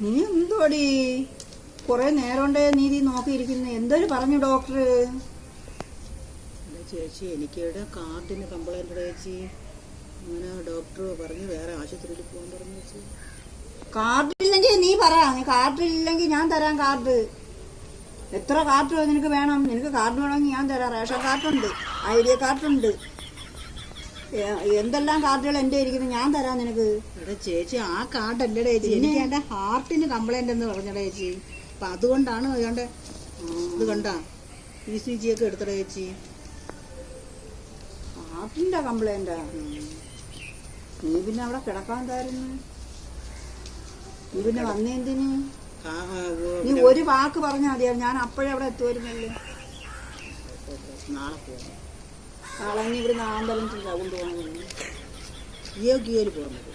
നീ എന്തോടി കുറെ നേരം കൊണ്ടേ നീതി നോക്കിയിരിക്കുന്നു. എന്തൊരു പറഞ്ഞു ഡോക്ടർ? ചേച്ചി എനിക്കിവിടെ കാർഡിന് കംപ്ലൈന്റ് ചേച്ചി. അങ്ങനെ ഡോക്ടർ പറഞ്ഞു വേറെ ആശുപത്രിയിൽ പോകാൻ പറഞ്ഞു ചേച്ചി. കാർഡില്ലെങ്കിൽ നീ പറ. നീ കാർഡില്ലെങ്കിൽ ഞാൻ തരാം കാർഡ്. എത്ര കാർഡ് നിനക്ക് വേണം? നിനക്ക് കാർഡ് വേണമെങ്കിൽ ഞാൻ തരാം. റേഷൻ കാർഡുണ്ട്, ഐഡിയ കാർഡുണ്ട്, എന്തെല്ലാം കാർഡുകൾ എൻ്റെ ഇരിക്കുന്നു. ഞാൻ തരാം നിനക്ക്. എടാ ചേച്ചി ആ കാർഡല്ലേ ചേച്ചി, എനിക്ക് എൻ്റെ ഹാർട്ടിന് കംപ്ലൈന്റ് എന്ന് പറഞ്ഞടാ ചേച്ചി. അപ്പൊ അതുകൊണ്ടാണ് അതുകൊണ്ട് ഇത് കണ്ടാ ECG ഒക്കെ എടുത്തടാ ചേച്ചി. ഹാർട്ടിന്റെ കംപ്ലൈന്റാ? നീ പിന്നെ അവിടെ കിടക്കാന്തായിരുന്നു? നീ പിന്നെ വന്നേന്തിന്? നീ ഒരു വാക്ക് പറഞ്ഞാൽ മതിയായിരുന്നു, ഞാൻ അപ്പോഴേ അവിടെ എത്തുമായിരുന്നല്ലോ. നാളെ പോകാം. നാളെ ഇവിടുന്ന് ആംബുലൻസിൽ കൊണ്ടുപോകണം. യോഗയിൽ പോകുന്നത്